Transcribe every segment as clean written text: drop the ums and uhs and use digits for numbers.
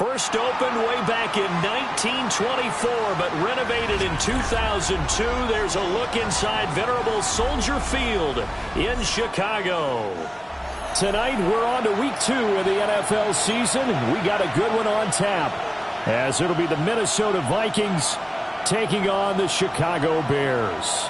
First opened way back in 1924, but renovated in 2002. There's a look inside venerable Soldier Field in Chicago. Tonight, we're on to week 2 of the NFL season. We got a good one on tap, as it'll be the Minnesota Vikings taking on the Chicago Bears.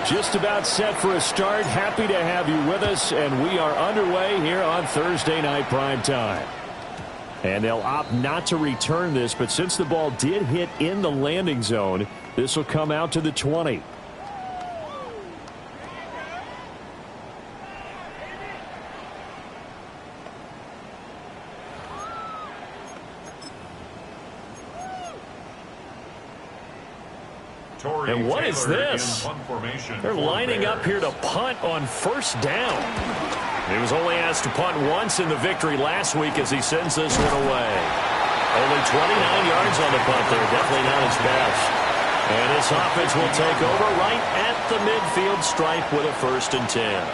Just about set for a start. Happy to have you with us, and we are underway here on Thursday Night Primetime. And they'll opt not to return this, but since the ball did hit in the landing zone, this will come out to the 20. And what is this? They're lining up here to punt on first down. He was only asked to punt once in the victory last week as he sends this one away. Only 29 yards on the punt there. Definitely not his best. And this offense will take over right at the midfield stripe with a 1st and 10.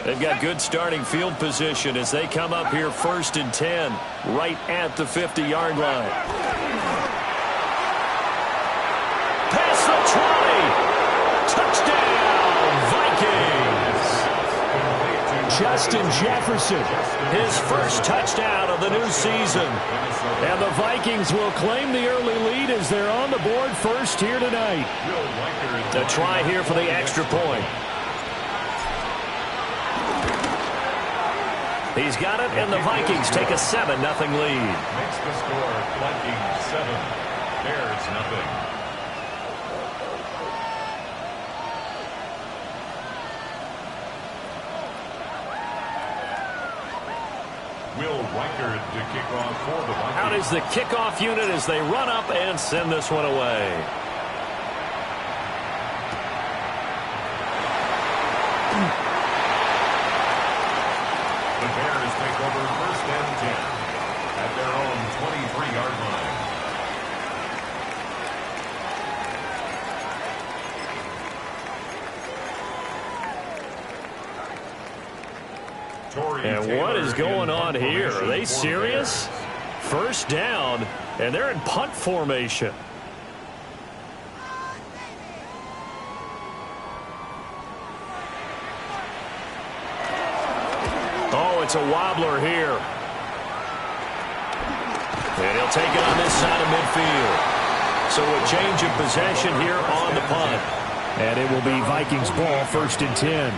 They've got good starting field position as they come up here 1st and 10 right at the 50-yard line. Past the 20. Touchdown, Vikings. Justin Jefferson, his first touchdown of the new season. And the Vikings will claim the early lead as they're on the board first here tonight. A try here for the extra point. He's got it, and the Vikings take a 7-0 lead. Makes the score Vikings 7, Bears nothing. Will Reichard to kick off for the Vikings. Out is the kickoff unit as they run up and send this one away. The Bears take over 1st and 10 at their own 23-yard line. And what is going on here? Are they serious? First down, and they're in punt formation. Oh, it's a wobbler here. And he'll take it on this side of midfield. So a change of possession here on the punt. And it will be Vikings ball 1st and 10.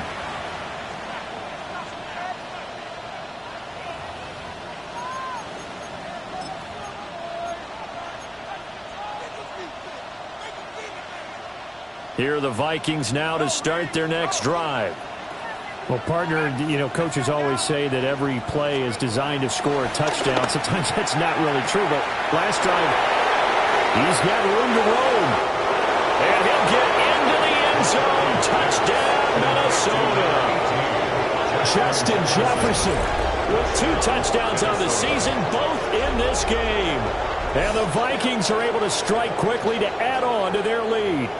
Here are the Vikings now to start their next drive. Well, partner, coaches always say that every play is designed to score a touchdown. Sometimes that's not really true, but last drive, he's got room to roam. And he'll get into the end zone. Touchdown, Minnesota. Justin Jefferson with 2 touchdowns on the season, both in this game. And the Vikings are able to strike quickly to add on to their lead.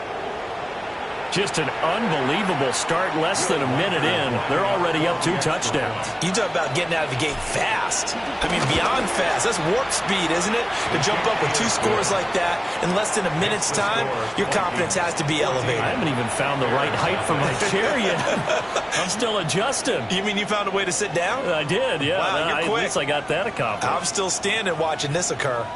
Just an unbelievable start. Less than a minute in, they're already up 2 touchdowns. You talk about getting out of the gate fast. I mean, beyond fast. That's warp speed, isn't it? To jump up with 2 scores like that in less than a minute's time, your confidence has to be elevated. I haven't even found the right height for my chair yet. I'm still adjusting. You mean you found a way to sit down? I did, yeah. Wow, you're quick. At least I got that accomplished. I'm still standing watching this occur.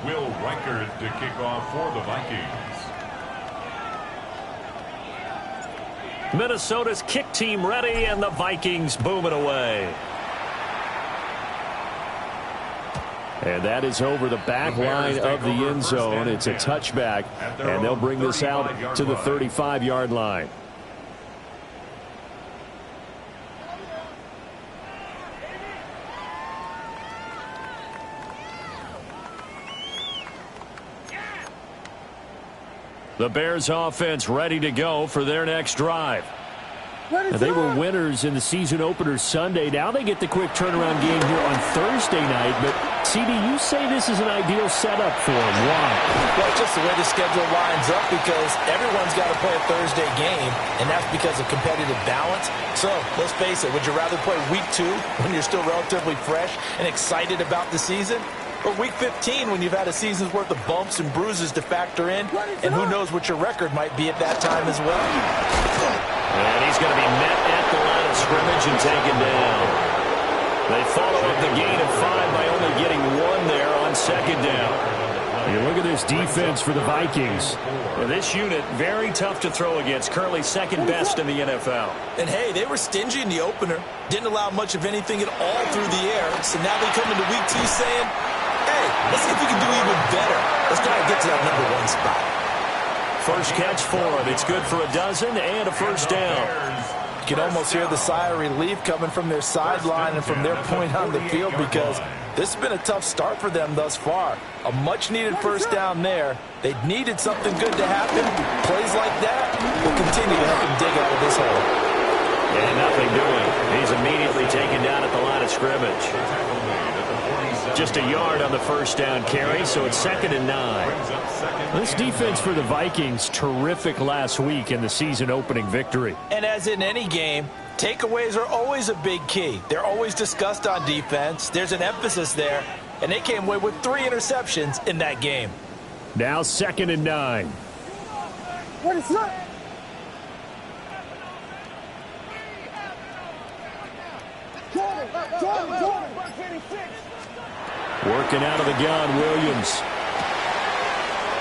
Will Reichard to kick off for the Vikings. Minnesota's kick team ready, and the Vikings boom it away. And that is over the back line of the end zone. It's a touchback, and they'll bring this out to the 35-yard line. The Bears offense ready to go for their next drive. Now, they were winners in the season opener Sunday. Now they get the quick turnaround game here on Thursday night. But, CD, you say this is an ideal setup for them. Why? Well, just the way the schedule lines up, because everyone's got to play a Thursday game, and that's because of competitive balance. So, let's face it, would you rather play week 2 when you're still relatively fresh and excited about the season? Or week 15 when you've had a season's worth of bumps and bruises to factor in, and who knows what your record might be at that time as well. And he's going to be met at the line of scrimmage and taken down. They follow up the gain of 5 by only getting 1 there on second down. You look at this defense for the Vikings. Well, this unit, very tough to throw against, currently second best in the NFL. And, hey, they were stingy in the opener, didn't allow much of anything at all through the air. So now they come into week 2 saying, hey, let's see if we can do even better. Let's try to get to that #1 spot. First catch for him. It's good for a dozen and a first down. You can almost hear the sigh of relief coming from their sideline and from their point on the field, because this has been a tough start for them thus far. A much-needed first down there. They needed something good to happen. Plays like that will continue to help them dig out of this hole. And nothing doing. He's immediately taken down at the line of scrimmage. Just a yard on the first down carry, so it's 2nd and 9. This defense for the Vikings, terrific last week in the season opening victory. And as in any game, takeaways are always a big key. They're always discussed on defense. There's an emphasis there, and they came away with 3 interceptions in that game. Now 2nd and 9. What is that? Jordan. Working out of the gun, Williams.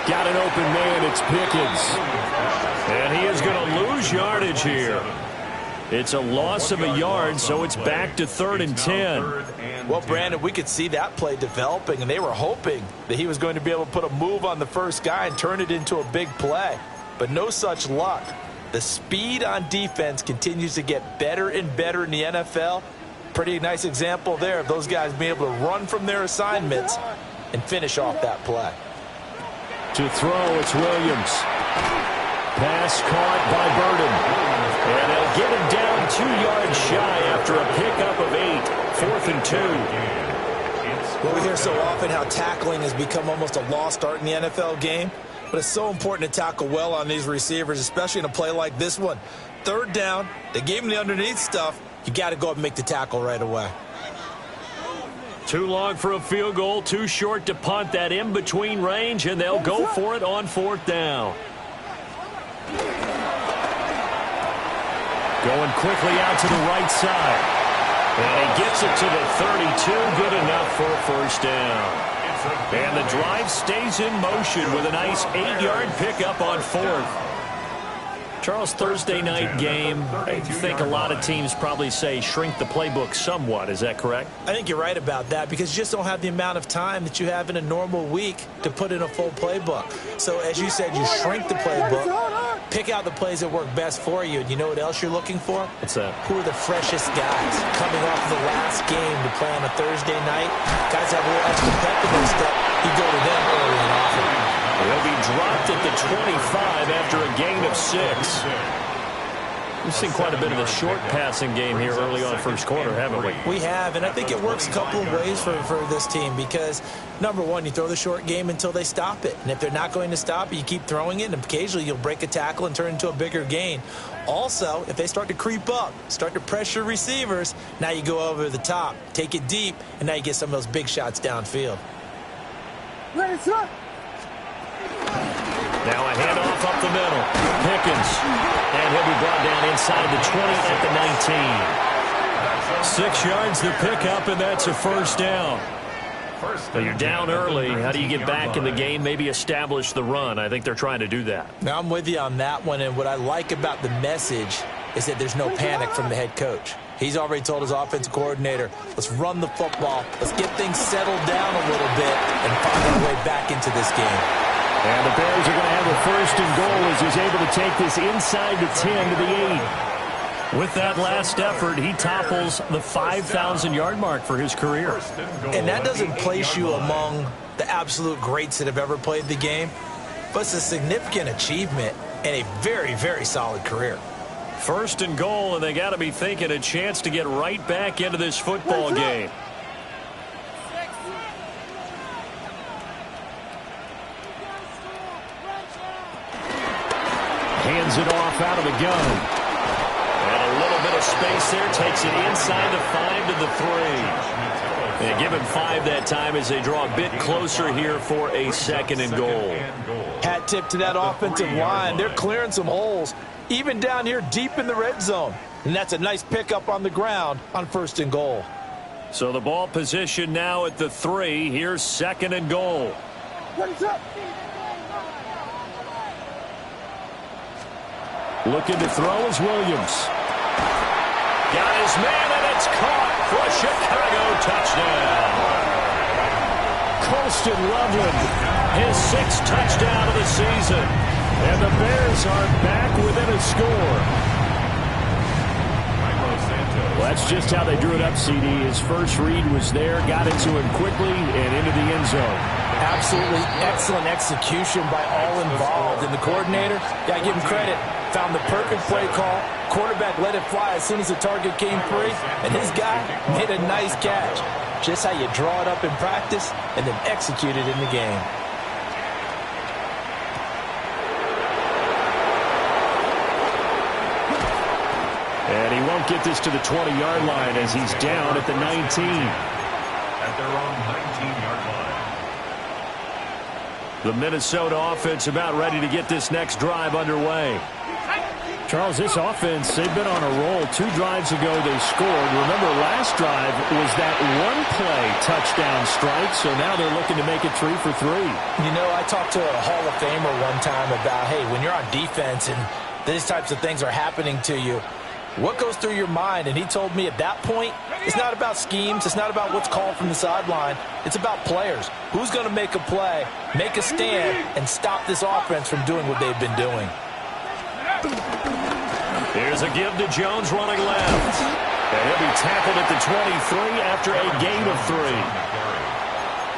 Got an open man, it's Pickens. And he is going to lose yardage here. It's a loss of a yard, so it's back to 3rd and 10. Well, Brandon, we could see that play developing, and they were hoping that he was going to be able to put a move on the first guy and turn it into a big play. But no such luck. The speed on defense continues to get better and better in the NFL. Pretty nice example there of those guys being able to run from their assignments and finish off that play. To throw, it's Williams. Pass caught by Burden. And they'll get him down 2 yards shy after a pickup of 8. 4th and 2. Well, we hear so often how tackling has become almost a lost art in the NFL game. But it's so important to tackle well on these receivers, especially in a play like this one. 3rd down, they gave him the underneath stuff. You got to go up and make the tackle right away. Too long for a field goal, too short to punt. That in-between range, and they'll go for it on 4th down. Going quickly out to the right side. And he gets it to the 32. Good enough for a first down. And the drive stays in motion with a nice 8-yard pickup on 4th. Charles, Thursday night game, I think a lot of teams probably say shrink the playbook somewhat. Is that correct? I think you're right about that, because you just don't have the amount of time that you have in a normal week to put in a full playbook. So, as you said, you shrink the playbook, pick out the plays that work best for you, and you know what else you're looking for? What's that? Who are the freshest guys coming off the last game to play on a Thursday night? Guys have a little extra pep in their step. You go to them early and often. He'll be dropped at the 25 after a gain of 6. We've seen quite a bit of the short passing game here early on first quarter, haven't we? We have, and I think it works a couple of ways for this team, because, number one, you throw the short game until they stop it. And if they're not going to stop it, you keep throwing it, and occasionally you'll break a tackle and turn it into a bigger gain. Also, if they start to creep up, start to pressure receivers, now you go over the top, take it deep, and now you get some of those big shots downfield. Ready, sir. Now a handoff up the middle. Pickens. And he'll be brought down inside the 20 at the 19. 6 yards the pickup, and that's a first down. So you're down early. How do you get back in the game, maybe establish the run? I think they're trying to do that. Now, I'm with you on that one, and what I like about the message is that there's no panic from the head coach. He's already told his offensive coordinator, let's run the football, let's get things settled down a little bit and find our way back into this game. And the Bears are going to have a 1st and goal as he's able to take this inside the 10 to the 8. With that last effort, he topples the 5,000-yard mark for his career. And that doesn't place you among the absolute greats that have ever played the game. but it's a significant achievement and a very, very solid career. First and goal, and they got to be thinking a chance to get right back into this football game. Hands it off out of the gun. And a little bit of space there. Takes it inside the 5 to the 3. And give him 5 that time as they draw a bit closer here for a second and goal. Hat tip to that offensive line. They're clearing some holes, even down here deep in the red zone. And that's a nice pickup on the ground on first and goal. So the ball position now at the 3. Here's second and goal. Looking to throw is Williams. Got his man, and it's caught for a Chicago touchdown. Colston Loveland, his 6th touchdown of the season. And the Bears are back within a score. Well, that's just how they drew it up, CD. His first read was there, got it to him quickly, and into the end zone. Absolutely excellent execution by all involved. And the coordinator, got to give him credit, found the perfect play call. Quarterback let it fly as soon as the target came free, and his guy made a nice catch. Just how you draw it up in practice and then execute it in the game. And he won't get this to the 20-yard line as he's down at the 19. At their own 19-yard line. The Minnesota offense about ready to get this next drive underway. Charles, this offense, they've been on a roll. 2 drives ago they scored. Remember, last drive was that one-play touchdown strike, so now they're looking to make it 3 for 3. You know, I talked to a Hall of Famer one time about, hey, when you're on defense and these types of things are happening to you, what goes through your mind? And he told me at that point, it's not about schemes. It's not about what's called from the sideline. It's about players. Who's going to make a play, make a stand, and stop this offense from doing what they've been doing? Here's a give to Jones running left. And he'll be tackled at the 23 after a gain of 3.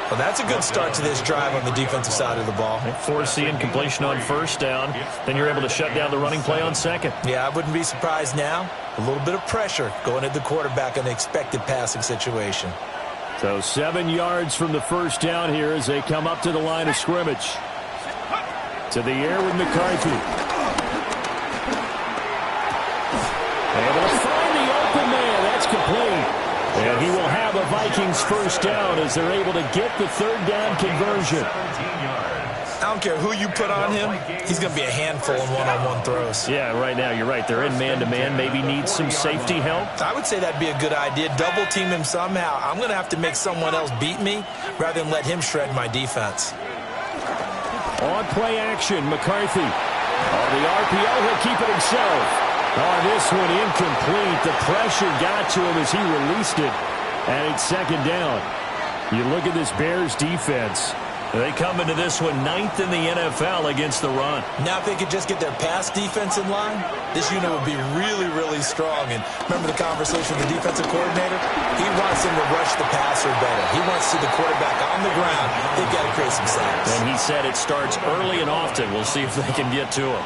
Well, that's a good start to this drive on the defensive side of the ball. Force the incompletion on first down. Then you're able to shut down the running play on second. Yeah, I wouldn't be surprised now. A little bit of pressure going at the quarterback in the expected passing situation. So 7 yards from the first down here as they come up to the line of scrimmage. To the air with McCarthy. Able to find the open man. That's complete. And he will have a Vikings first down as they're able to get the 3rd down conversion. I don't care who you put on him. He's going to be a handful in one-on-one throws. Yeah, right now, you're right. They're in man-to-man. Maybe needs some safety help. I would say that'd be a good idea. Double team him somehow. I'm going to have to make someone else beat me rather than let him shred my defense. On play action, McCarthy. On the RPO, he'll keep it himself. On this one, incomplete. The pressure got to him as he released it. And it's second down. You look at this Bears defense. They come into this one 9th in the NFL against the run. Now if they could just get their pass defense in line, this unit would be really, really strong. And remember the conversation with the defensive coordinator? He wants them to rush the passer better. He wants to see the quarterback on the ground. They've got to create some sacks. And he said it starts early and often. We'll see if they can get to him.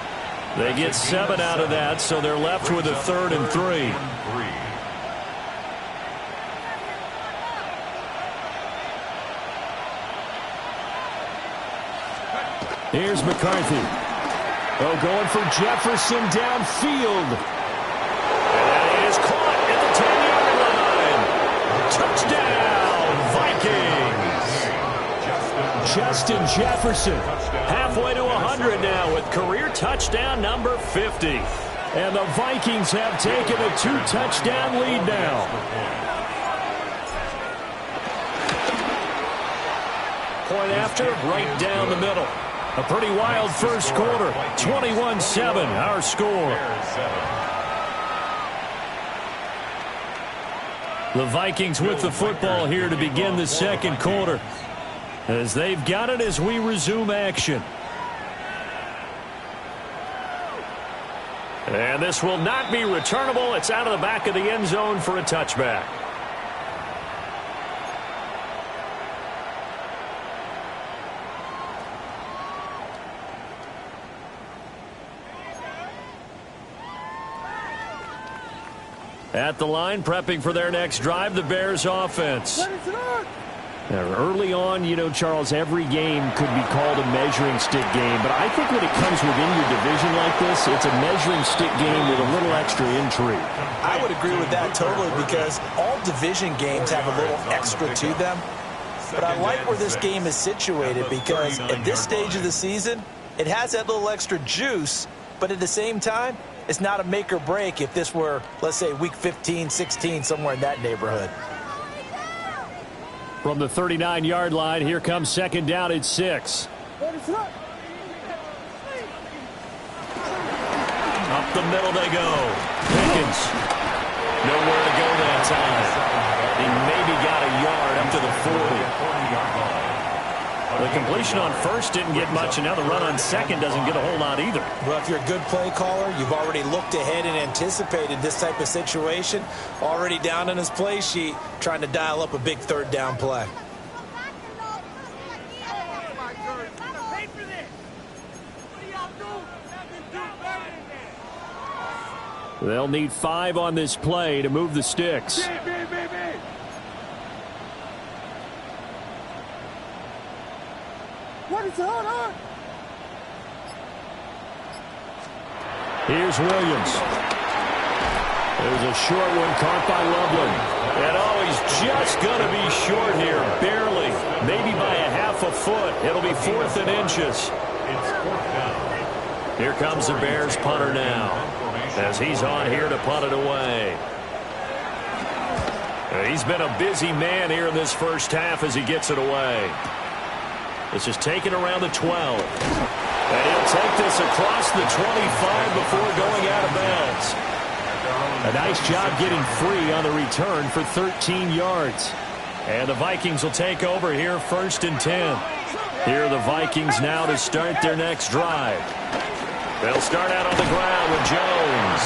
They get 7 out of that, so they're left with a 3rd and 3. Here's McCarthy. Oh, going for Jefferson downfield. And that is caught at the 10-yard line. Touchdown, Vikings. Justin Jefferson halfway to 100 now with career touchdown number 50. And the Vikings have taken a 2-touchdown lead now. Point after, right down the middle. A pretty wild first quarter. 21-7, our score. The Vikings with the football here to begin the second quarter, as they've got it as we resume action. And this will not be returnable. It's out of the back of the end zone for a touchback. At the line, prepping for their next drive, the Bears offense. Now, early on, you know, Charles, every game could be called a measuring stick game, but I think when it comes within your division like this, it's a measuring stick game with a little extra intrigue. I would agree with that totally because all division games have a little extra to them. But I like where this game is situated because at this stage of the season, it has that little extra juice, but at the same time, it's not a make or break if this were, let's say, week 15, 16, somewhere in that neighborhood. From the 39-yard line, here comes second down at 6. Up the middle they go. Pickens. Nowhere to go that time. He maybe got a yard up to the 40. The completion on first didn't get much, and now the run on second doesn't get a whole lot either. Well, if you're a good play caller, you've already looked ahead and anticipated this type of situation. Already down on his play sheet, trying to dial up a big third down play. They'll need 5 on this play to move the sticks. Here's Williams. There's a short one caught by Loveland. And he's just going to be short here, barely. Maybe by a half a foot. It'll be 4th and inches. Here comes the Bears punter now, as he's on here to punt it away. He's been a busy man here in this first half as he gets it away. This is taken around the 12. And he'll take this across the 25 before going out of bounds. A nice job getting free on the return for 13 yards. And the Vikings will take over here, 1st and 10. Here are the Vikings now to start their next drive. They'll start out on the ground with Jones.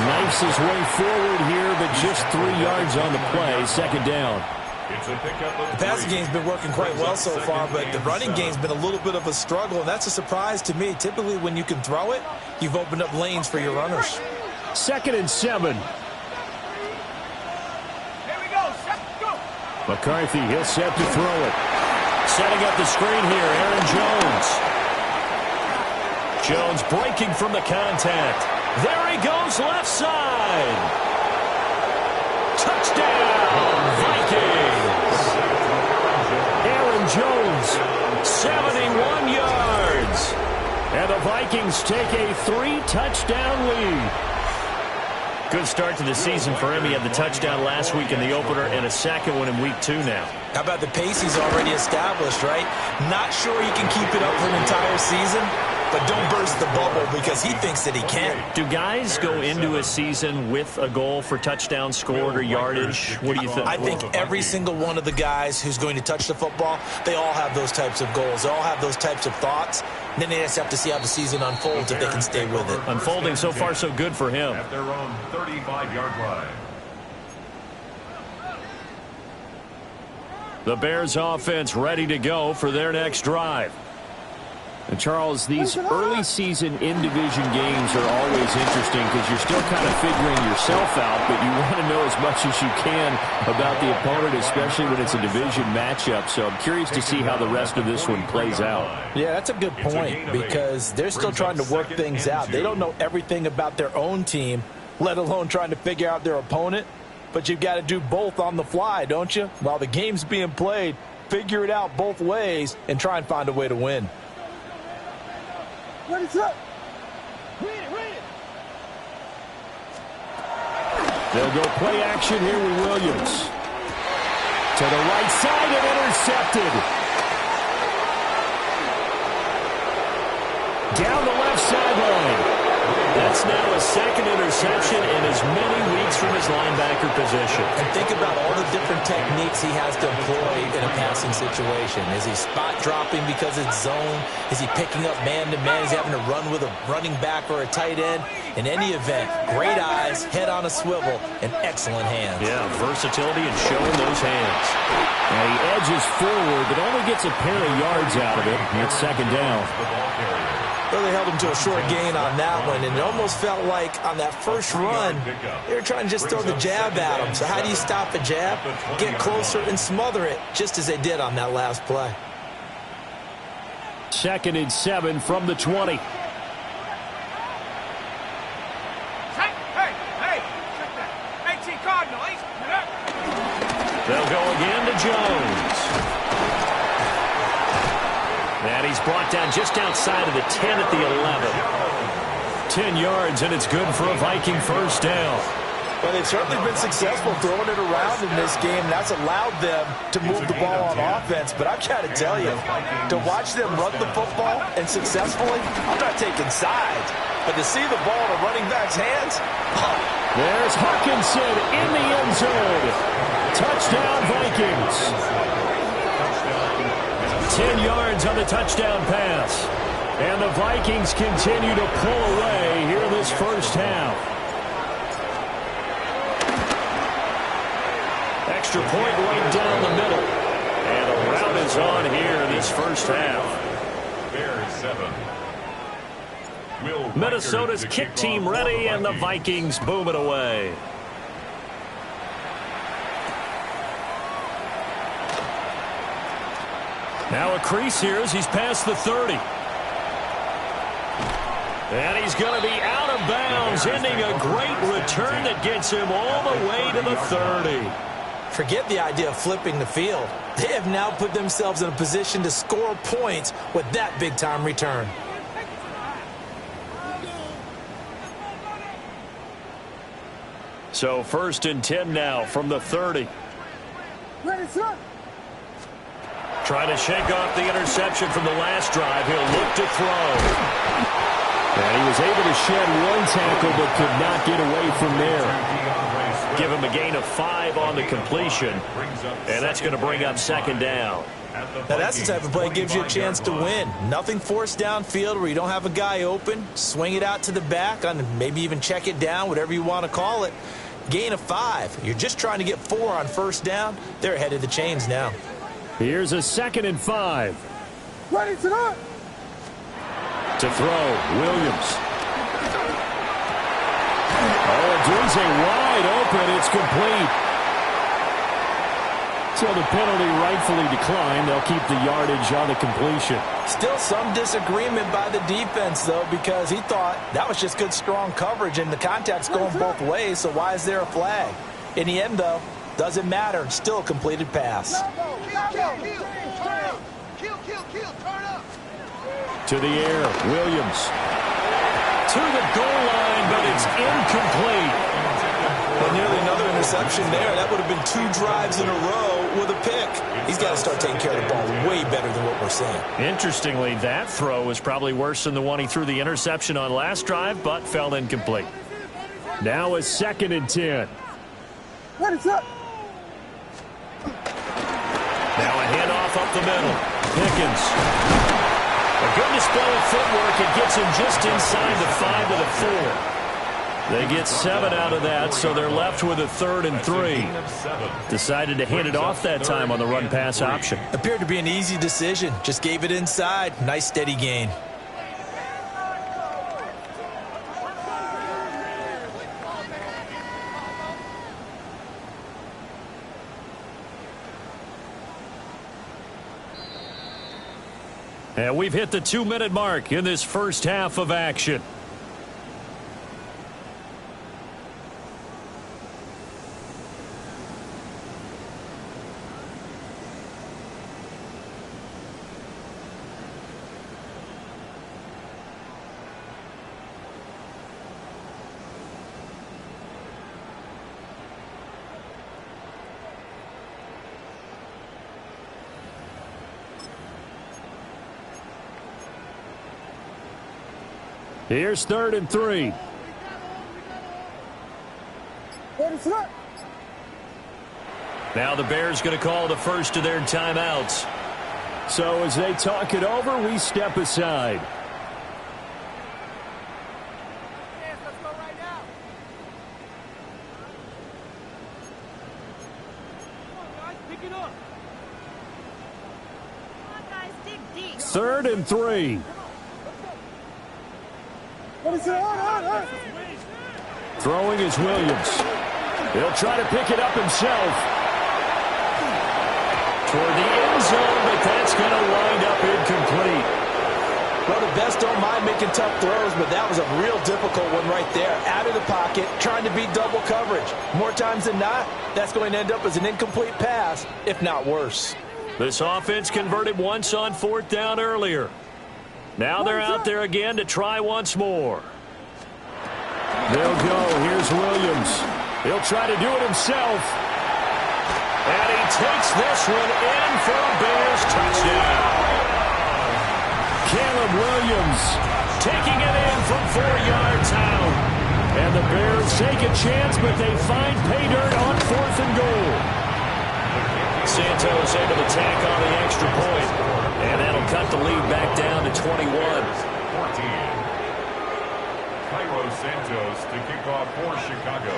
Knifes his way forward here, but just 3 yards on the play, 2nd down. The passing game's been working quite well so far, but the running game's been a little bit of a struggle, and that's a surprise to me. Typically, when you can throw it, you've opened up lanes for your runners. 2nd and 7. McCarthy, he'll set to throw it. Setting up the screen here, Aaron Jones. Jones breaking from the contact. There he goes, left side. Touchdown, Vikings. Aaron Jones, 71 yards. And the Vikings take a 3-touchdown lead. Good start to the season for him. He had the touchdown last week in the opener and a second one in week 2 now. How about the pace he's already established, right? Not sure he can keep it up for an entire season, but don't burst the bubble because he thinks that he can. Do guys go into a season with a goal for touchdown scored or yardage? What do you think? I think every single one of the guys who's going to touch the football, they all have those types of goals. They all have those types of thoughts. And then they just have to see how the season unfolds if they can stay with it. Unfolding so far so good for him. At their own 35-yard line. The Bears offense ready to go for their next drive. And Charles, these early season in-division games are always interesting because you're still kind of figuring yourself out, but you want to know as much as you can about the opponent, especially when it's a division matchup. So I'm curious to see how the rest of this one plays out. Yeah, that's a good point because they're still trying to work things out. They don't know everything about their own team, let alone trying to figure out their opponent. But you've got to do both on the fly, don't you? While the game's being played, figure it out both ways and try and find a way to win. Ready, set. They'll go play action here with Williams. To the right side and intercepted. Down the left sideline. That's now a second interception in as many weeks from his linebacker position. And think about all the different techniques he has to employ in a passing situation. Is he spot dropping because it's zone? Is he picking up man-to-man? Is he having to run with a running back or a tight end? In any event, great eyes, head on a swivel, and excellent hands. Yeah, versatility and showing those hands. Now he edges forward, but only gets a pair of yards out of it. And it's 2nd down. Really held him to a short gain on that one, and it almost almost felt like on that first run, they were trying to just throw the jab at him. So how do you stop a jab? Get closer and smother it, just as they did on that last play. 2nd and 7 from the 20. They'll go again to Jones. And he's brought down just outside of the 10 at the 11. 10 yards, and it's good for a Viking first down. Well, they've certainly been successful throwing it around in this game. That's allowed them to move the ball on offense. But I've got to tell you, to watch them run the football and successfully, I'm not taking sides. But to see the ball in a running back's hands, there's Hawkinson in the end zone. Touchdown, Vikings. 10 yards on the touchdown pass. And the Vikings continue to pull away here this first half. Extra point right down the middle. And the route is on here this first half. Bears 7. Minnesota's kick team ready, and the Vikings boom it away. Now a crease here as he's past the 30. And he's going to be out of bounds, ending a great return that gets him all the way to the 30. Forget the idea of flipping the field. They have now put themselves in a position to score points with that big-time return. So 1st and 10 now from the 30. Ready, sir. Trying to shake off the interception from the last drive. He'll look to throw. And he was able to shed one tackle but could not get away from there. Give him a gain of 5 on the completion. And that's going to bring up 2nd down. Now that's the type of play that gives you a chance to win. Nothing forced downfield where you don't have a guy open. Swing it out to the back, on maybe even check it down, whatever you want to call it. Gain of 5. You're just trying to get 4 on first down. They're ahead of the chains now. Here's a 2nd and 5. Ready, sir. To throw, Williams. Oh, Drizzy wide open. It's complete. So the penalty rightfully declined. They'll keep the yardage on the completion. Still some disagreement by the defense, though, because he thought that was just good, strong coverage, and the contact's going both ways, so why is there a flag? In the end, though, doesn't matter. Still a completed pass. To the air, Williams. To the goal line, but it's incomplete. Well, nearly another interception there. That would have been 2 drives in a row with a pick. He's got to start taking care of the ball way better than what we're seeing. Interestingly, that throw was probably worse than the one he threw the interception on last drive, but fell incomplete. Now a 2nd and 10. What is up? Now a handoff up the middle. Pickens. A good display of footwork. It gets him just inside the 5 to the 4. They get 7 out of that, so they're left with a 3rd and 3. Decided to hand it off that time on the run-pass option. Appeared to be an easy decision. Just gave it inside. Nice, steady gain. And we've hit the 2-minute mark in this first half of action. Here's 3rd and 3. Now the Bears going to call the first of their timeouts. So as they talk it over, we step aside. Third and 3. Ready, set, on. Throwing is Williams. He'll try to pick it up himself. Toward the end zone, but that's going to wind up incomplete. Well, the best don't mind making tough throws, but that was a real difficult one right there. Out of the pocket, trying to beat double coverage. More times than not, that's going to end up as an incomplete pass, if not worse. This offense converted once on 4th down earlier. Now they're out there again to try once more. They'll go. Here's Williams. He'll try to do it himself. And he takes this one in for a Bears touchdown. Caleb Williams taking it in from 4 yards out. And the Bears take a chance, but they find pay dirt on 4th and goal. Santos able to tack on the extra point. And that'll cut the lead back down to 21. 14. Cairo Santos to kick off for Chicago.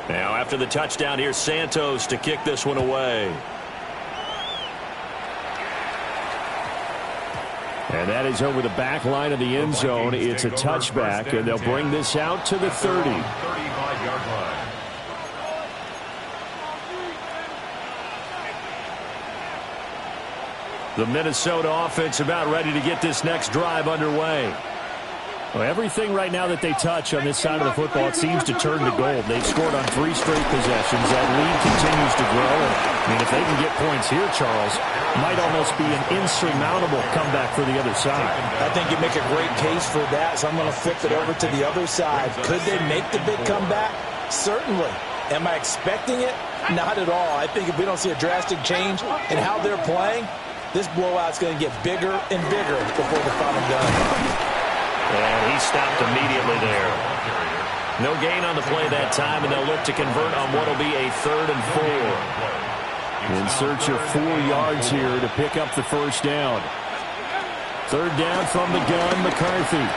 Now after the touchdown, here's Santos to kick this one away. And that is over the back line of the end zone. It's a touchback, and they'll bring this out to the 30. 35-yard line. The Minnesota offense about ready to get this next drive underway. Well, everything right now that they touch on this side of the football, it seems to turn to gold. They've scored on 3 straight possessions. That lead continues to grow. And, I mean, if they can get points here, Charles, might almost be an insurmountable comeback for the other side. I think you make a great case for that, so I'm going to flip it over to the other side. Could they make the big comeback? Certainly. Am I expecting it? Not at all. I think if we don't see a drastic change in how they're playing, this blowout's going to get bigger and bigger before the final gun. And he stopped immediately there. No gain on the play that time, and they'll look to convert on what will be a 3rd and 4. In search of 4 yards here to pick up the first down. 3rd down from the gun, McCarthy.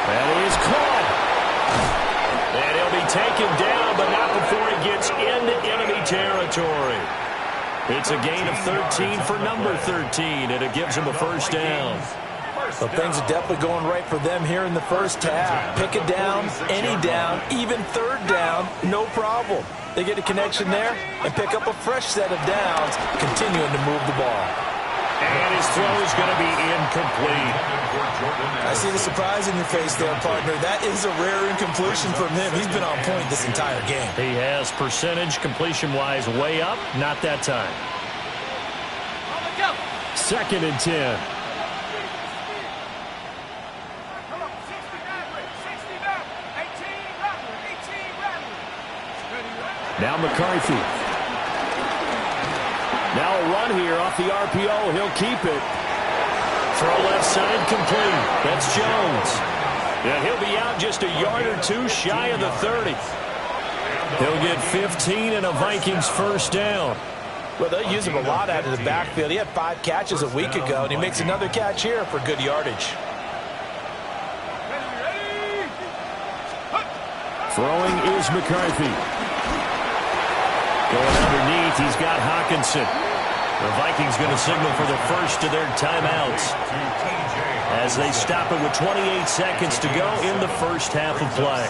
That is caught. And he'll be taken down, but not before he gets into enemy territory. It's a gain of 13 for number 13, and it gives him a first down. Well, things are definitely going right for them here in the first half. Pick a down, any down, even 3rd down, no problem. They get a connection there and pick up a fresh set of downs, continuing to move the ball. And his throw is going to be incomplete. I see the surprise in your face there, partner. That is a rare incompletion from him. He's been on point this entire game. He has percentage completion-wise way up, not that time. 2nd and 10. Now McCarthy. Now a run here off the RPO. He'll keep it. Throw left side complete. That's Jones. Yeah, he'll be out just a yard or 2 shy of the 30. He'll get 15 and a Vikings first down. Well, they'll use him a lot out of the backfield. He had 5 catches a week ago, and he makes another catch here for good yardage. Throwing is McCarthy. Going underneath, he's got Hawkinson. The Vikings going to signal for the first of their timeouts as they stop it with 28 seconds to go in the first half of play.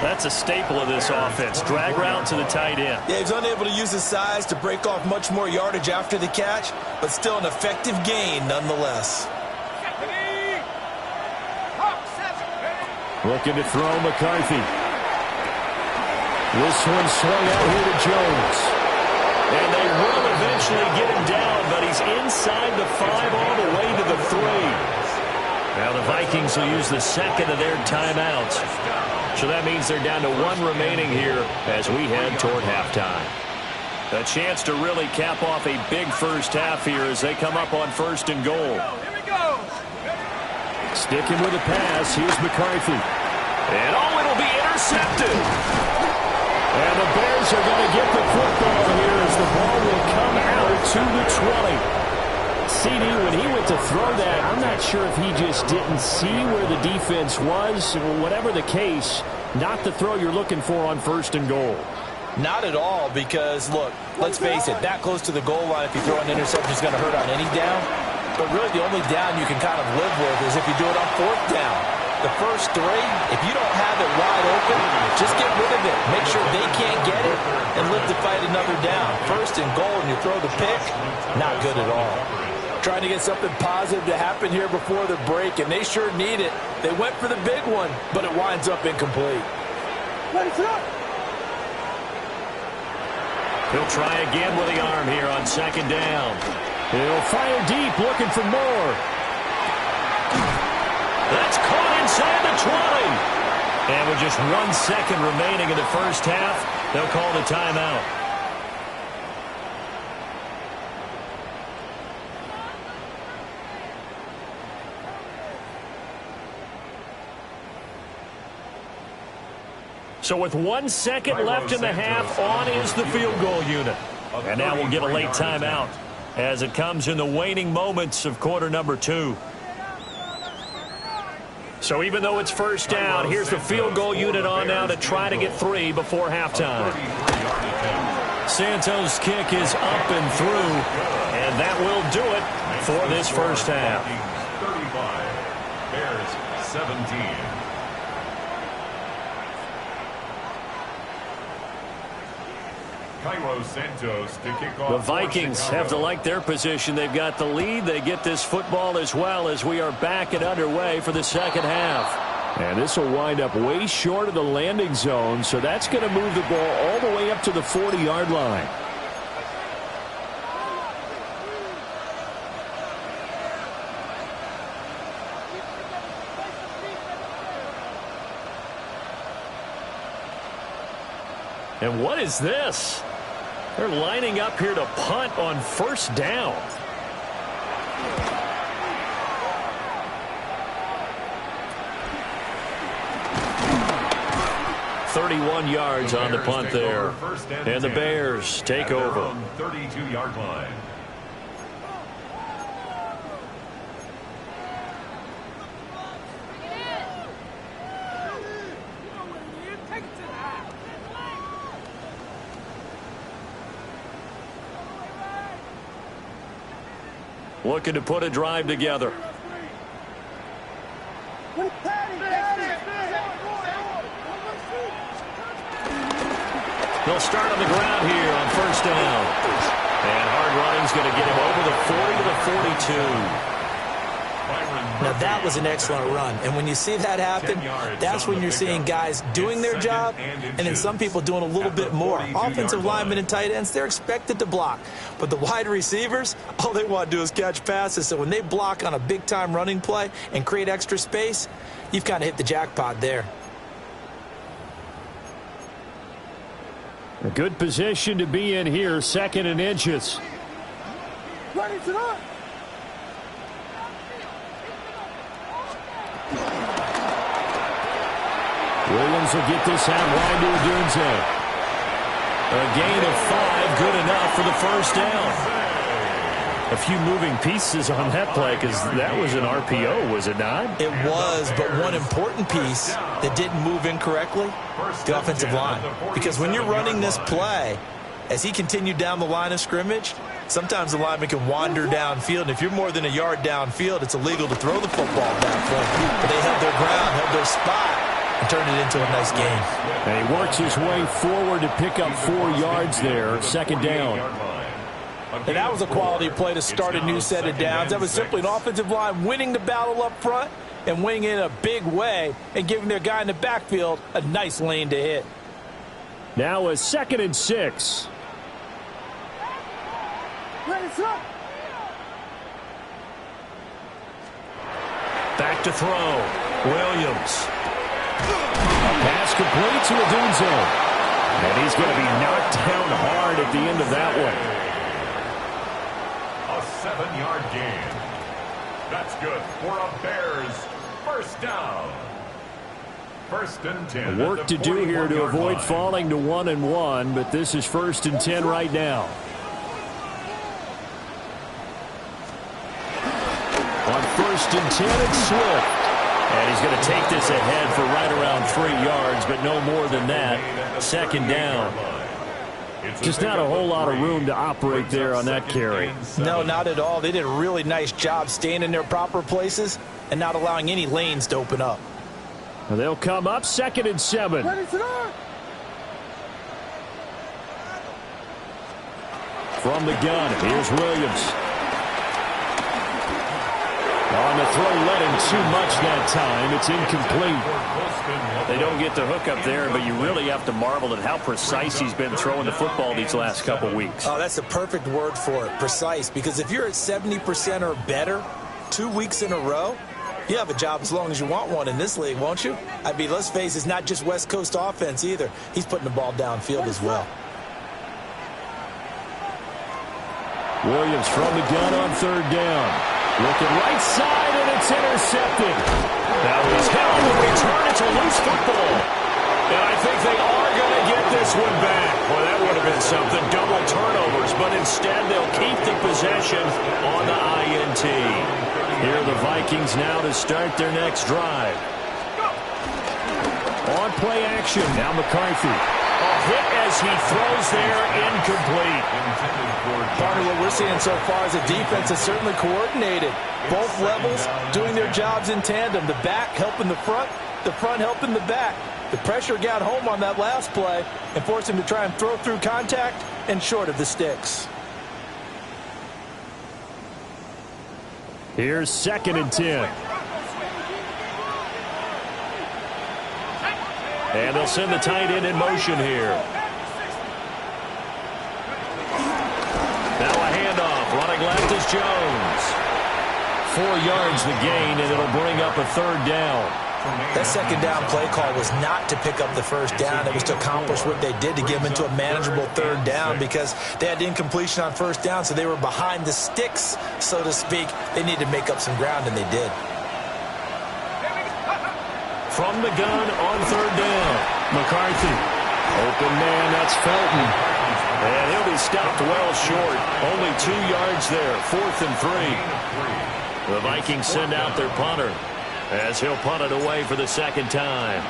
That's a staple of this offense. Drag route to the tight end. Yeah, he's unable to use his size to break off much more yardage after the catch, but still an effective gain nonetheless. Looking to throw McCarthy. This one swung out here to Jones. And they will eventually get him down, but he's inside the 5 all the way to the 3. Now the Vikings will use the second of their timeouts. So that means they're down to 1 remaining here as we head toward halftime. A chance to really cap off a big first half here as they come up on 1st and goal. Sticking with the pass, here's McCarthy. And it'll be intercepted. And the Bears are going to get the football here as the ball will come out to the 20. CD, when he went to throw that, I'm not sure if he just didn't see where the defense was. Whatever the case, not the throw you're looking for on 1st and goal. Not at all, because, look, let's face it, that close to the goal line, if you throw an interception, is going to hurt on any down. But really the only down you can kind of live with is if you do it on 4th down. The first three, if you don't have it wide open, just get rid of it. Make sure they can't get it and live to fight another down. First and goal, and you throw the pick, not good at all. Trying to get something positive to happen here before the break, and they sure need it. They went for the big one, but it winds up incomplete. He'll try again with the arm here on second down. He'll fire deep, looking for more. That's caught inside the 20. And with just 1 second remaining in the first half, they'll call the timeout. So with 1 second left in the half, on is the field goal unit. And now we'll get a late timeout as it comes in the waning moments of quarter number 2. So even though it's first down, here's the field goal unit on now to try to get 3 before halftime. Santos' kick is up and through, and that will do it for this first half. 35, Bears 17. The Vikings have to like their position. They've got the lead. They get this football as well as we are back and underway for the second half. And this will wind up way short of the landing zone, so that's going to move the ball all the way up to the 40-yard line. And what is this? They're lining up here to punt on first down. .31 yards on the punt there. And the Bears take over. 32-yard line. Looking to put a drive together. They'll start on the ground here on first down. And hard running's going to get him over the 40 to the 42. Now, that was an excellent run. And when you see that happen, that's when you're seeing guys doing their job and then some people doing a little bit more. Offensive linemen and tight ends, they're expected to block. But the wide receivers, all they want to do is catch passes. So when they block on a big-time running play and create extra space, you've kind of hit the jackpot there. A good position to be in here, second and inches. Ready to run. Williams will get this out wide to Odunze. A gain of 5, good enough for the first down. A few moving pieces on that play because that was an RPO, was it not? It was, but one important piece that didn't move incorrectly, the offensive line. Because when you're running this play, as he continued down the line of scrimmage, sometimes the lineman can wander downfield. And if you're more than a yard downfield, it's illegal to throw the football at that point. But they held their ground, held their spot, and turned it into a nice game. And he works his way forward to pick up 4 yards there, second down. And that was a quality play to start a new set of downs. That was simply an offensive line winning the battle up front and winning it in a big way and giving their guy in the backfield a nice lane to hit. Now a 2nd and 6. Back to throw. Williams. A pass complete to Odunze. And he's going to be knocked down hard at the end of that one. A 7-yard gain. That's good for a Bears first down. First and 10. Work to do here to avoid falling to 1-1, but this is 1st and 10 right now. On 1st and 10, it's Swift. And he's going to take this ahead for right around 3 yards, but no more than that. Second down. Just not a whole lot of room to operate there on that carry. No, not at all. They did a really nice job staying in their proper places and not allowing any lanes to open up. They'll come up 2nd and 7. Ready to run. From the gun, here's Williams. On the throw, led him too much that time. It's incomplete. They don't get the hook up there, but you really have to marvel at how precise he's been throwing the football these last couple weeks. Oh, that's the perfect word for it, precise, because if you're at 70% or better 2 weeks in a row, you have a job as long as you want one in this league, won't you? I mean, let's face it, it's not just West Coast offense either. He's putting the ball downfield as well. Williams from the gun on 3rd down. Looking right side, and it's intercepted. Now he's held and return. It's a loose football. And I think they are going to get this one back. Well, that would have been something. Double turnovers, but instead they'll keep the possession on the INT. Here are the Vikings now to start their next drive. On play action, now McCarthy. A hit as he throws there, incomplete. Part of what we're seeing so far is a defense that's certainly coordinated. Both levels doing their jobs in tandem. The back helping the front helping the back. The pressure got home on that last play and forced him to try and throw through contact and short of the sticks. Here's 2nd and 10. And they'll send the tight end in motion here. Now a handoff. Running left is Jones. 4 yards the gain, and it'll bring up a 3rd down. That 2nd down play call was not to pick up the 1st down. It was to accomplish what they did, to get them into a manageable 3rd down, because they had incompletion on 1st down, so they were behind the sticks, so to speak. They needed to make up some ground, and they did. From the gun on 3rd down. McCarthy. Open man, that's Felton. And he'll be stopped well short. Only 2 yards there. 4th and 3. The Vikings send out their punter as he'll punt it away for the 2nd time.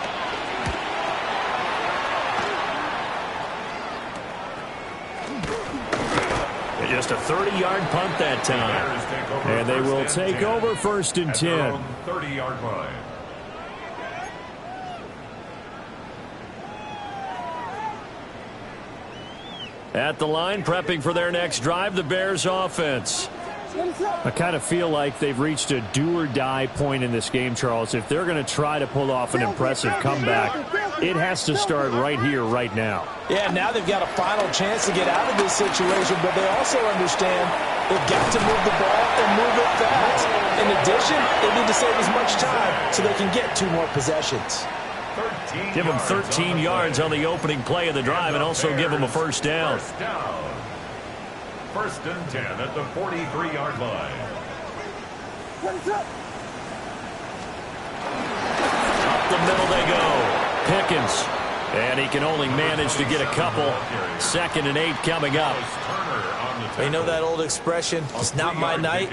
Just a 30-yard punt that time. And they will take over 1st and 10. 30-yard line. At the line, prepping for their next drive, the Bears offense. I kind of feel like they've reached a do-or-die point in this game, Charles. If they're going to try to pull off an impressive comeback, it has to start right here, right now. Yeah, now they've got a final chance to get out of this situation, but they also understand they've got to move the ball and move it fast. In addition, they need to save as much time so they can get 2 more possessions. Give them 13 yards on the opening play of the drive and also give them a 1st down. 1st and 10 at the 43-yard line. Up the middle they go. Pickens. And he can only manage to get a couple. 2nd and 8 coming up. You know that old expression, it's not my night?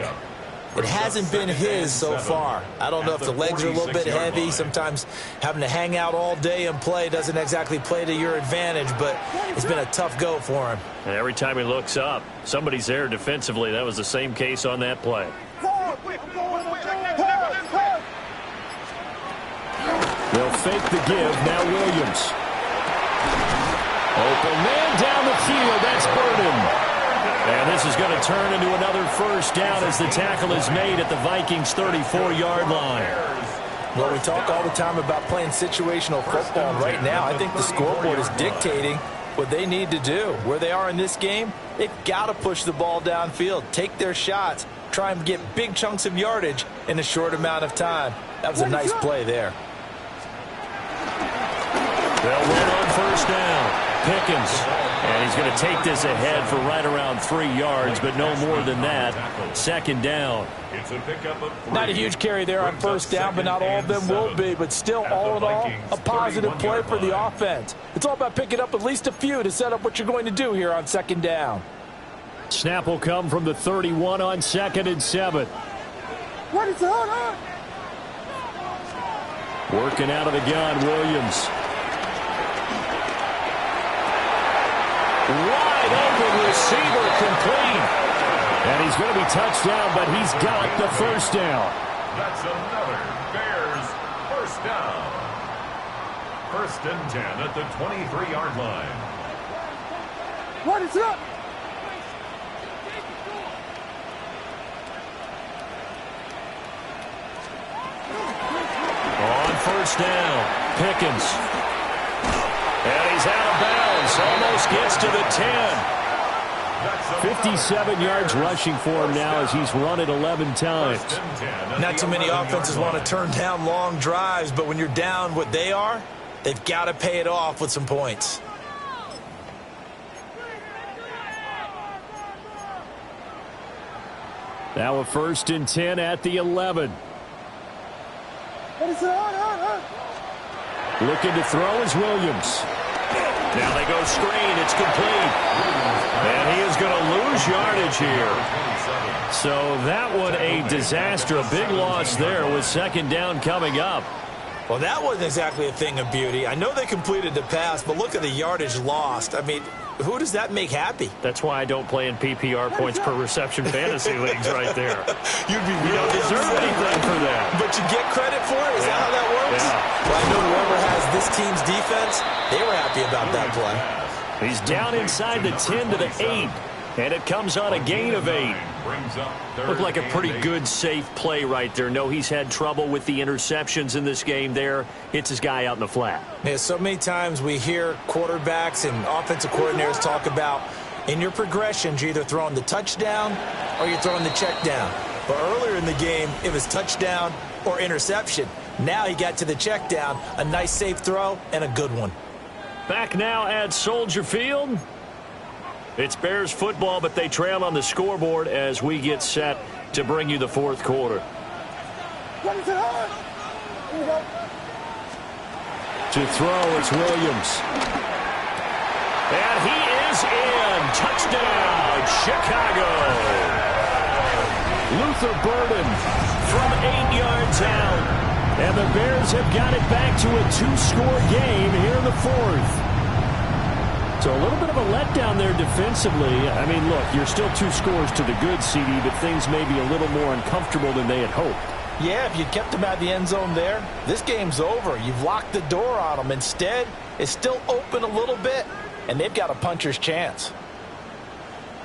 It hasn't been his so far. I don't know if the legs are a little bit heavy. Sometimes having to hang out all day and play doesn't exactly play to your advantage, but it's been a tough go for him. And every time he looks up, somebody's there defensively. That was the same case on that play. They'll fake the give. Now Williams. Open man down the field. That's Burden. And this is going to turn into another 1st down as the tackle is made at the Vikings' 34-yard line. Well, we talk all the time about playing situational football. Right now, I think the scoreboard is dictating what they need to do. Where they are in this game, they've got to push the ball downfield, take their shots, try and get big chunks of yardage in a short amount of time. That was a nice play there. They'll win on 1st down. Pickens, and he's going to take this ahead for right around 3 yards, but no more than that. 2nd down. Not a huge carry there on 1st down, but not all of them will be. But still, all in all, a positive play for the offense. It's all about picking up at least a few to set up what you're going to do here on 2nd down. Snap will come from the 31 on 2nd and 7. Ready to run. Working out of the gun, Williams. Wide open receiver, complete. And he's going to be touched down, but he's got the 1st down. That's another Bears 1st down. First and 10 at the 23-yard line. What is up? On first down, Pickens. And he's out of bounds. Almost gets to the 10. 57 yards rushing for him now as he's run it 11 times. Not too many offenses want to turn down long drives, but when you're down what they are, they've got to pay it off with some points. Now a first and 10 at the 11. What is it? Looking to throw is Williams. Now they go screen. It's complete. And he is going to lose yardage here. So that one a disaster. A big loss there with second down coming up. Well, that wasn't exactly a thing of beauty. I know they completed the pass, but look at the yardage lost. I mean, who does that make happy? That's why I don't play in PPR points per reception fantasy leagues right there. You don't deserve anything for that. But you get credit for it? Is that how that works? Yeah. Well, I know whoever has this team's defense, they were happy about that play. He's down inside the 10 to the 8. And it comes on a gain of 8. Looked like a pretty good, safe play right there. No, he's had trouble with the interceptions in this game there. Hits his guy out in the flat. Yeah, so many times we hear quarterbacks and offensive coordinators talk about in your progressions, you're either throwing the touchdown or you're throwing the check down. But earlier in the game, it was touchdown or interception. Now he got to the check down, a nice safe throw, and a good one. Back now at Soldier Field. It's Bears football, but they trail on the scoreboard as we get set to bring you the fourth quarter. What is it? Here we go. To throw, it's Williams. And he is in. Touchdown, Chicago. Luther Burden from 8 yards out. And the Bears have got it back to a 2-score game here in the fourth. So a little bit of a letdown there defensively. I mean, look, you're still 2 scores to the good, CD, but things may be a little more uncomfortable than they had hoped. Yeah, if you kept them out of the end zone there, this game's over. You've locked the door on them. Instead, it's still open a little bit, and they've got a puncher's chance.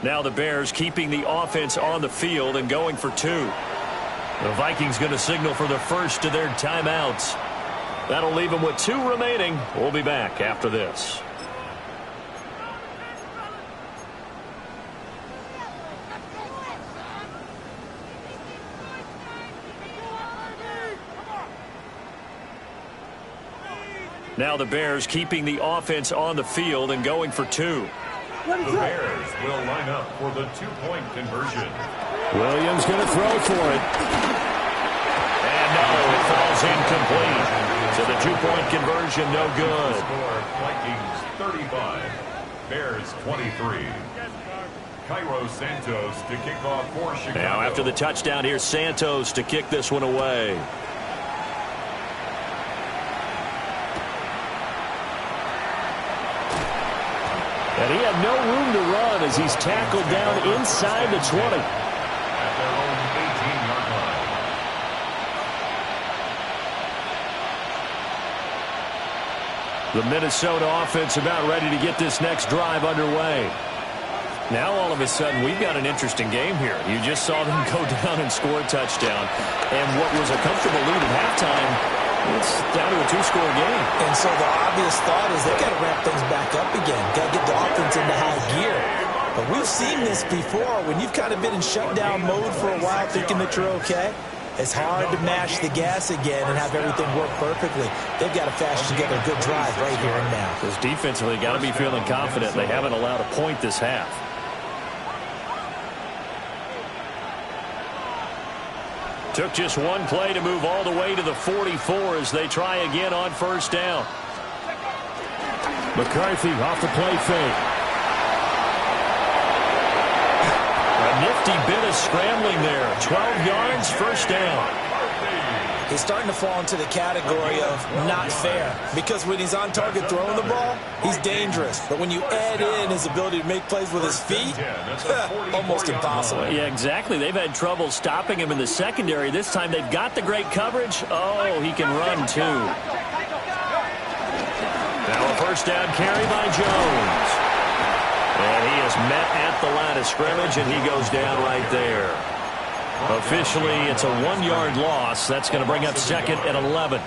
Now the Bears keeping the offense on the field and going for 2. The Vikings going to signal for the first of their timeouts. That'll leave them with 2 remaining. We'll be back after this. Now the Bears keeping the offense on the field and going for 2. The Bears will line up for the 2-point conversion. Williams going to throw for it. And no, it falls incomplete. So the 2-point conversion no good. Score Vikings 35, Bears 23. Cairo Santos to kick off for Chicago. Now after the touchdown, here's Santos to kick this one away. And he had no room to run as he's tackled down inside the 20. At their own 18-yard line. The Minnesota offense about ready to get this next drive underway. Now all of a sudden we've got an interesting game here. You just saw them go down and score a touchdown. And what was a comfortable lead at halftime, it's down to a 2-score game. And so the obvious thought is they've got to ramp things back up again. Got to get the offense into high gear. But we've seen this before. When you've kind of been in shutdown mode for a while thinking that you're okay, it's hard to mash the gas again and have everything work perfectly. They've got to fashion together a good drive right here and now. Because defensively, got to be feeling confident. They haven't allowed a point this half. Took just one play to move all the way to the 44 as they try again on first down. McCarthy off the play fake. A nifty bit of scrambling there. 12 yards, first down. He's starting to fall into the category of not fair, because when he's on target throwing the ball, he's dangerous. But when you add in his ability to make plays with his feet, almost impossible. Yeah, exactly. They've had trouble stopping him in the secondary. This time they've got the great coverage. Oh, he can run too. Now a first down carry by Jones. And he is met at the line of scrimmage, and he goes down right there. Officially, it's a 1-yard loss. That's going to bring up second and 11.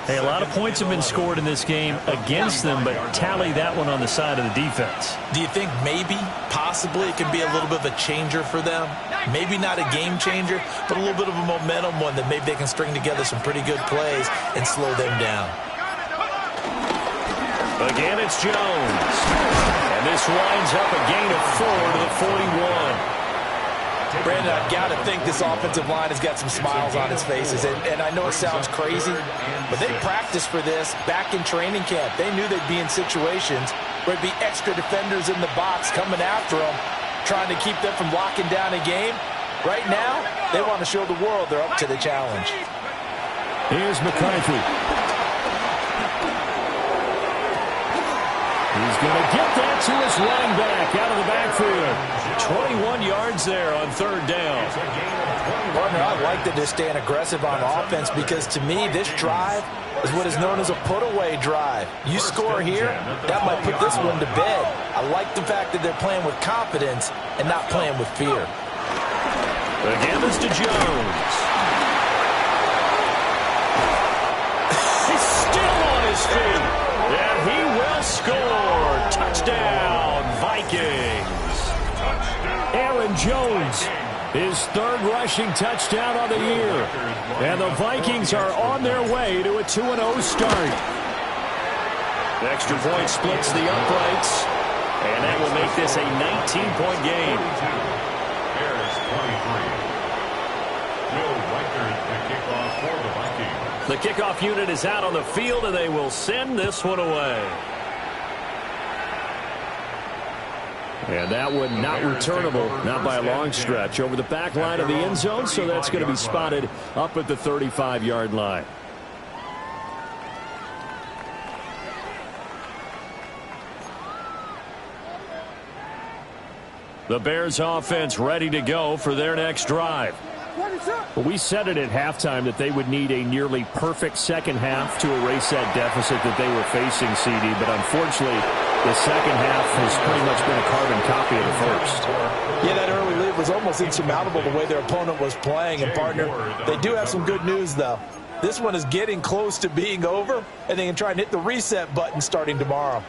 Hey, a lot of points have been scored in this game against them, but tally that one on the side of the defense. Do you think maybe, possibly, it can be a little bit of a changer for them? Maybe not a game changer, but a little bit of a momentum one that maybe they can string together some pretty good plays and slow them down. Again, it's Jones. And this winds up a gain of 4 to the 41. Brandon, I've got to think this offensive line has got some smiles on its faces. And I know it sounds crazy, but they practiced for this back in training camp. They knew they'd be in situations where there'd be extra defenders in the box coming after them, trying to keep them from locking down a game. Right now, they want to show the world they're up to the challenge. Here's McCarthy. He's going to get that to his running back out of the backfield. 21 yards there on third down. Partner, I like that they're staying aggressive on offense because to me, this drive is what is known as a put-away drive. You score here, that might put this one to bed. I like the fact that they're playing with confidence and not playing with fear. Again, this to Jones. He's still on his feet. And he will score. Touchdown, Vikings. Aaron Jones, his third rushing touchdown of the year. And the Vikings are on their way to a 2-0 start. The extra point splits the uprights. And that will make this a 19-point game. Bears 23. Will Reichert the kickoff for the Vikings. The kickoff unit is out on the field, and they will send this one away. And that one not returnable, not by a long stretch, over the back line of the end zone, so that's going to be spotted up at the 35-yard line. The Bears offense ready to go for their next drive. Well, we said it at halftime that they would need a nearly perfect second half to erase that deficit that they were facing, CD. But unfortunately, the second half has pretty much been a carbon copy of the first. Yeah, that early lead was almost insurmountable the way their opponent was playing. And, partner, they do have some good news, though. This one is getting close to being over, and they can try and hit the reset button starting tomorrow.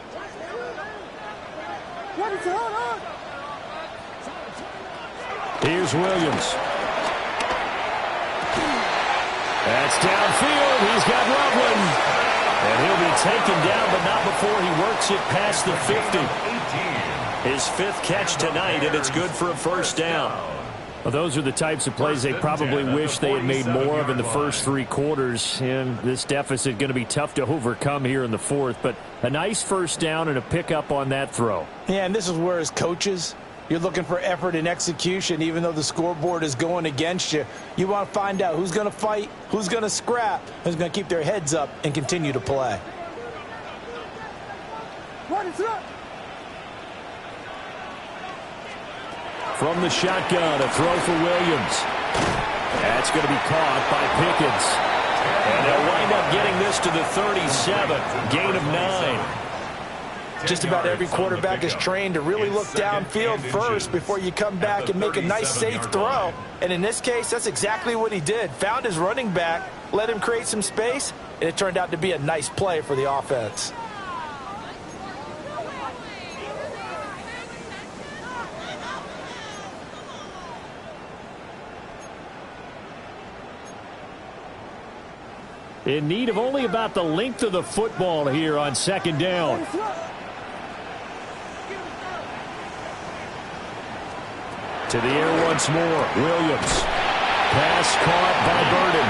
Here's Williams. That's downfield. He's got Loveland. And he'll be taken down, but not before he works it past the 50. His fifth catch tonight, and it's good for a first down. Well, those are the types of plays they probably wish they had made more of in the first 3 quarters. And this deficit going to be tough to overcome here in the fourth. But a nice first down and a pickup on that throw. Yeah, and this is where as coaches, you're looking for effort and execution, even though the scoreboard is going against you. You want to find out who's going to fight, who's going to scrap, who's going to keep their heads up and continue to play. From the shotgun, a throw for Williams. That's going to be caught by Pickens. And they'll wind up getting this to the 37, gain of 9. Just about every quarterback is trained to really look downfield first before you come back and make a nice, safe throw. And in this case, that's exactly what he did. Found his running back, let him create some space, and it turned out to be a nice play for the offense. In need of only about the length of the football here on second down. To the air once more. Williams. Pass caught by Burden.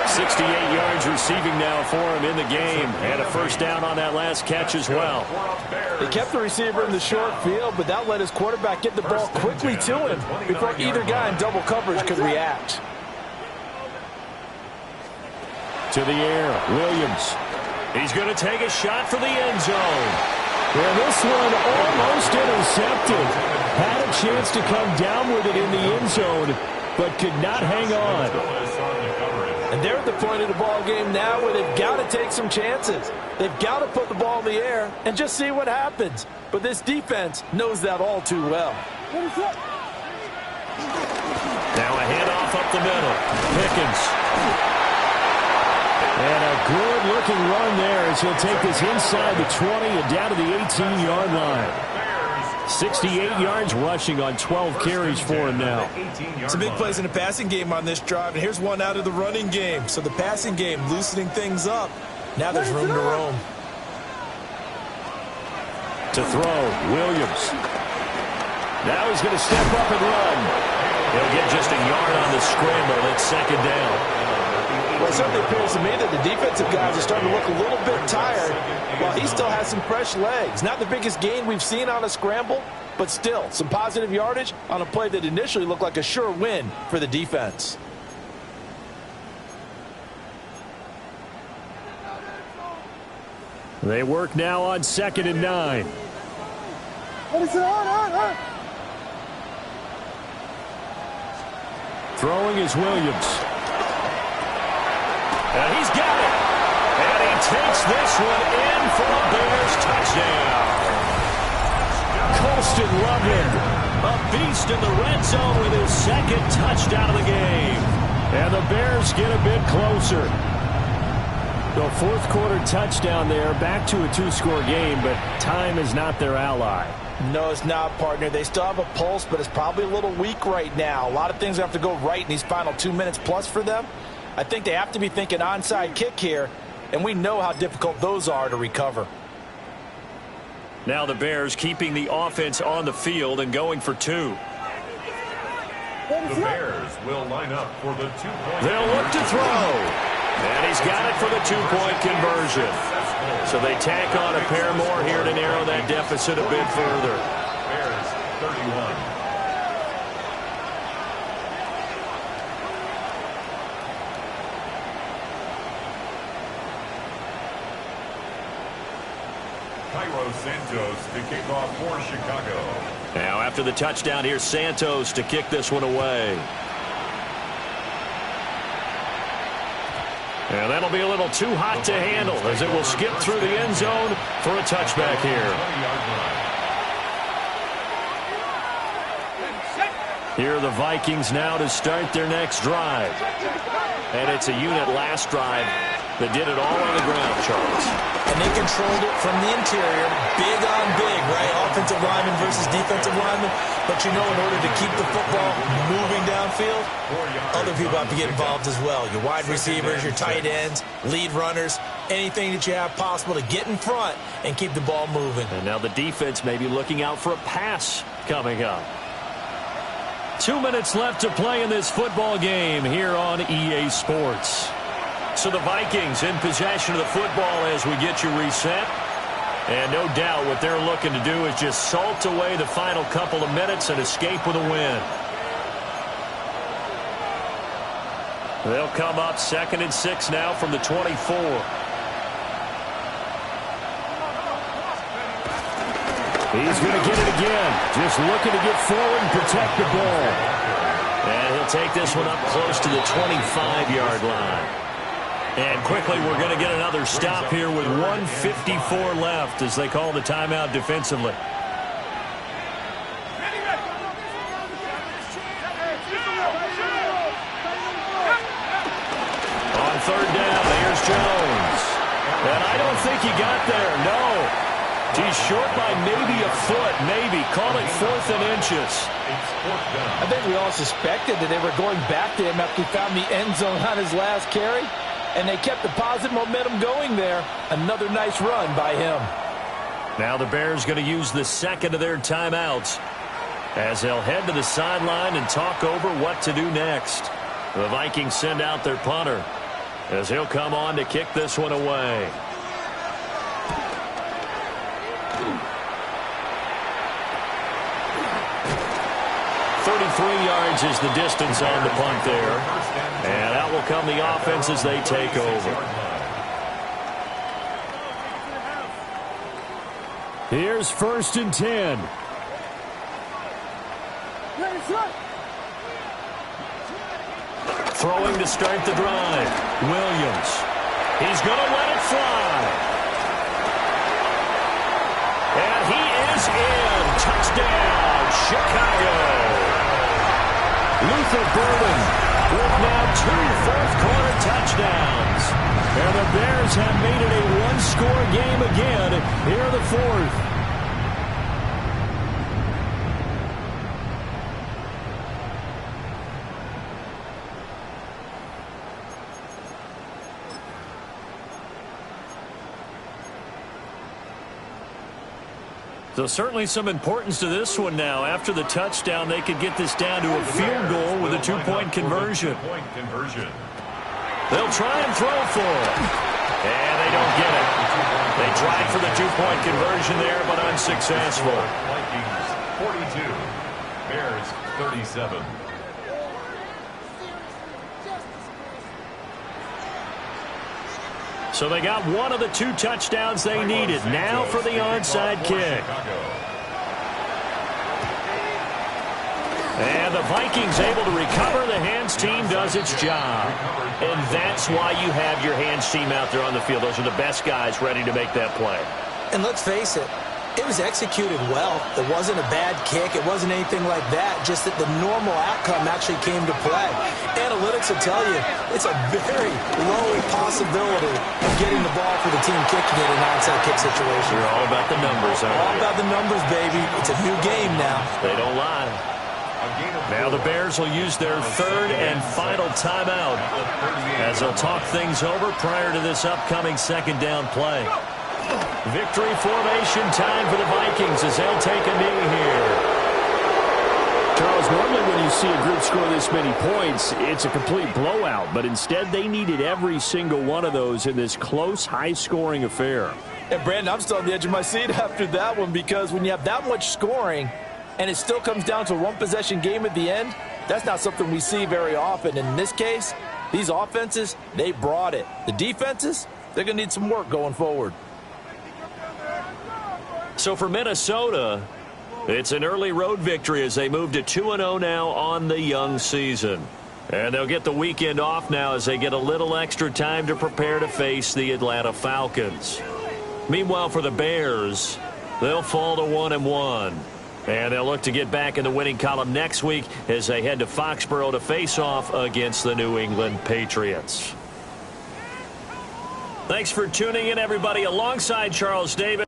68 yards receiving now for him in the game. And a first down on that last catch as well. They kept the receiver in the short field, but that let his quarterback get the ball quickly to him before either guy in double coverage could react. To the air. Williams. He's going to take a shot for the end zone. And this one almost intercepted. Had a chance to come down with it in the end zone, but could not hang on. And And they're at the point of the ball game now where they've got to take some chances. They've got to put the ball in the air and just see what happens. But this defense knows that all too well. Now a handoff up the middle. Pickens. And a good-looking run there as he'll take this inside the 20 and down to the 18-yard line. 68 yards rushing on 12 carries for him now. Some big plays in the passing game on this drive, and here's one out of the running game. So the passing game loosening things up. Now there's room to roam. To throw, Williams. Now he's going to step up and run. He'll get just a yard on the scramble. It's second down. Well, it certainly appears to me that the defensive guys are starting to look a little bit tired while he still has some fresh legs. Not the biggest gain we've seen on a scramble, but still some positive yardage on a play that initially looked like a sure win for the defense. They work now on 2nd and 9. Throwing is Williams. And he's got it. And he takes this one in for a Bears touchdown. Colston Loveland, a beast in the red zone with his second touchdown of the game. And the Bears get a bit closer. The fourth quarter touchdown there, back to a 2-score game, but time is not their ally. No, it's not, partner. They still have a pulse, but it's probably a little weak right now. A lot of things have to go right in these final 2 minutes plus for them. I think they have to be thinking onside kick here, and we know how difficult those are to recover. Now the Bears keeping the offense on the field and going for 2. The Bears will line up for the 2-point. They'll look to throw. And he's got it for the 2-point conversion. So they tack on a pair more here to narrow that deficit a bit further. Bears 31. Santos to kick off for Chicago. Now after the touchdown, here's Santos to kick this one away. And that'll be a little too hot to handle as it will skip through the end zone for a touchback here. Here are the Vikings now to start their next drive. And it's a unit last drive that did it all on the ground, Charles. And they controlled it from the interior, big on big, right? Offensive lineman versus defensive lineman. But you know, in order to keep the football moving downfield, other people have to get involved as well. Your wide receivers, your tight ends, lead runners, anything that you have possible to get in front and keep the ball moving. And now the defense may be looking out for a pass coming up. 2 minutes left to play in this football game here on EA Sports. So the Vikings in possession of the football as we get you reset. And no doubt what they're looking to do is just salt away the final couple of minutes and escape with a win. They'll come up 2nd and 6 now from the 24. He's going to get it again. Just looking to get forward and protect the ball. And he'll take this one up close to the 25-yard line. And quickly, we're going to get another stop here with 1:54 left as they call the timeout defensively. On 3rd down, there's Jones. And I don't think he got there, no. He's short by maybe a foot, maybe. Call it 4th and inches. I think we all suspected that they were going back to him after he found the end zone on his last carry. And they kept the positive momentum going there. Another nice run by him. Now the Bears going to use the second of their timeouts as they'll head to the sideline and talk over what to do next. The Vikings send out their punter as he'll come on to kick this one away. Yards is the distance on the punt there. And out will come the offense as they take over. Here's 1st and 10. Throwing to start the drive. Williams. He's going to let it fly. And he is in. Touchdown, Chicago. Luther Burden with now 2 fourth-quarter touchdowns. And the Bears have made it a one-score game again here in the fourth. So certainly some importance to this one now. After the touchdown, they could get this down to a field goal with a two-point conversion. They'll try and throw for it. And they don't get it. They tried for the two-point conversion there, but unsuccessful. Vikings 42, Bears 37. So they got one of the 2 touchdowns they needed. Now for the onside kick. And the Vikings able to recover. The hands team does its job. And that's why you have your hands team out there on the field. Those are the best guys ready to make that play. And let's face it, it was executed well. It wasn't a bad kick. It wasn't anything like that. Just that the normal outcome actually came to play. Analytics will tell you it's a very low possibility of getting the ball for the team kicking it in an onside kick situation. You're all about the numbers, aren't you? All about the numbers, baby. It's a new game now. They don't lie. Now the Bears will use their 3rd and final timeout as they'll talk things over prior to this upcoming 2nd down play. Victory formation time for the Vikings as they'll take a knee here. Charles, normally when you see a group score this many points, it's a complete blowout. But instead, they needed every single one of those in this close, high-scoring affair. And, Brandon, I'm still on the edge of my seat after that one because when you have that much scoring and it still comes down to a one-possession game at the end, that's not something we see very often. In this case, these offenses, they brought it. The defenses, they're going to need some work going forward. So for Minnesota, it's an early road victory as they move to 2-0 now on the young season. And they'll get the weekend off now as they get a little extra time to prepare to face the Atlanta Falcons. Meanwhile, for the Bears, they'll fall to 1-1. And they'll look to get back in the winning column next week as they head to Foxborough to face off against the New England Patriots. Thanks for tuning in, everybody, alongside Charles Davis.